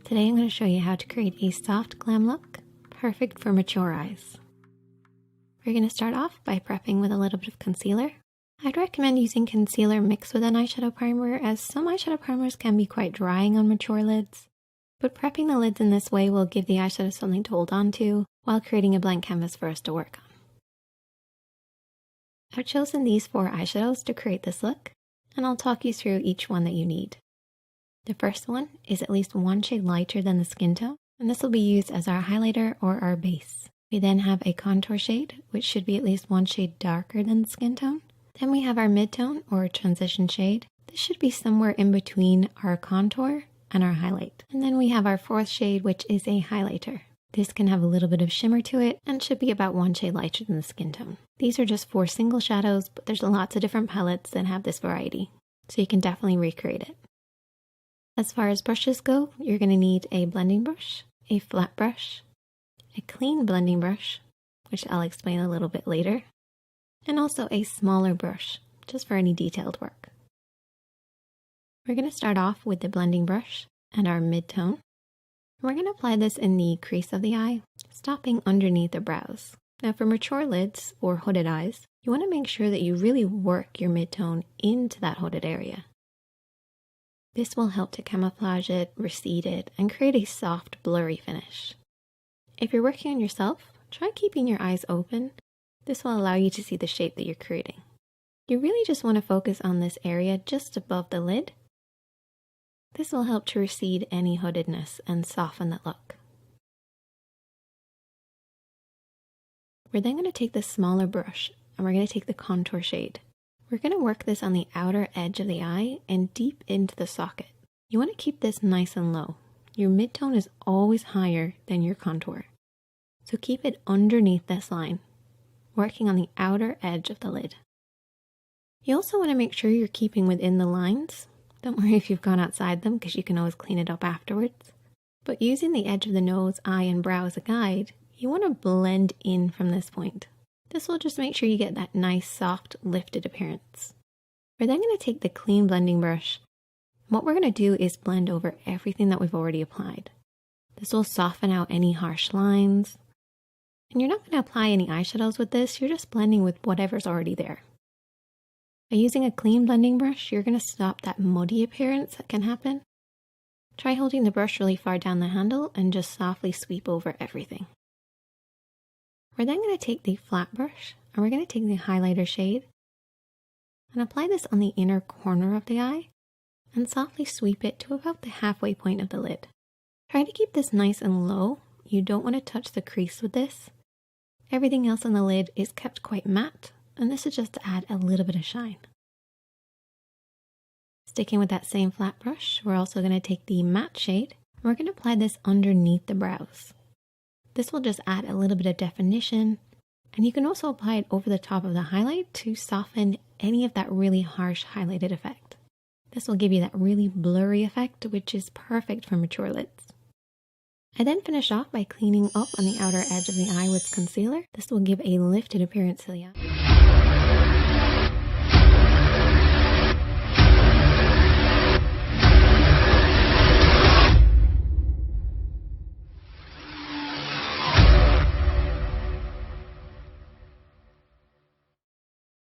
Today I'm going to show you how to create a soft glam look, perfect for mature eyes. We're going to start off by prepping with a little bit of concealer. I'd recommend using concealer mixed with an eyeshadow primer, as some eyeshadow primers can be quite drying on mature lids. But prepping the lids in this way will give the eyeshadow something to hold on to while creating a blank canvas for us to work on. I've chosen these 4 eyeshadows to create this look, and I'll talk you through each one that you need. The first one is at least 1 shade lighter than the skin tone, and this will be used as our highlighter or our base. We then have a contour shade, which should be at least 1 shade darker than the skin tone. Then we have our mid-tone or transition shade. This should be somewhere in between our contour and our highlight. And then we have our 4th shade, which is a highlighter. This can have a little bit of shimmer to it and should be about 1 shade lighter than the skin tone. These are just 4 single shadows, but there's lots of different palettes that have this variety, so you can definitely recreate it. As far as brushes go, you're going to need a blending brush, a flat brush, a clean blending brush, which I'll explain a little bit later, and also a smaller brush, just for any detailed work. We're going to start off with the blending brush and our mid-tone. We're going to apply this in the crease of the eye, stopping underneath the brows. Now for mature lids or hooded eyes, you want to make sure that you really work your mid-tone into that hooded area. This will help to camouflage it, recede it, and create a soft, blurry finish. If you're working on yourself, try keeping your eyes open. This will allow you to see the shape that you're creating. You really just want to focus on this area just above the lid. This will help to recede any hoodedness and soften that look. We're then going to take the smaller brush and we're going to take the contour shade. We're going to work this on the outer edge of the eye and deep into the socket. You want to keep this nice and low. Your mid-tone is always higher than your contour, so keep it underneath this line, working on the outer edge of the lid. You also want to make sure you're keeping within the lines. Don't worry if you've gone outside them, because you can always clean it up afterwards. But using the edge of the nose, eye, and brow as a guide, you want to blend in from this point. This will just make sure you get that nice, soft, lifted appearance. We're then going to take the clean blending brush. What we're going to do is blend over everything that we've already applied. This will soften out any harsh lines. And you're not going to apply any eyeshadows with this, you're just blending with whatever's already there. By using a clean blending brush, you're going to stop that muddy appearance that can happen. Try holding the brush really far down the handle and just softly sweep over everything. We're then going to take the flat brush and we're going to take the highlighter shade and apply this on the inner corner of the eye and softly sweep it to about the halfway point of the lid. Try to keep this nice and low. You don't want to touch the crease with this. Everything else on the lid is kept quite matte, and this is just to add a little bit of shine. Sticking with that same flat brush, we're also going to take the matte shade and we're going to apply this underneath the brows. This will just add a little bit of definition, and you can also apply it over the top of the highlight to soften any of that really harsh highlighted effect. This will give you that really blurry effect, which is perfect for mature lids. I then finish off by cleaning up on the outer edge of the eye with concealer. This will give a lifted appearance to the eye.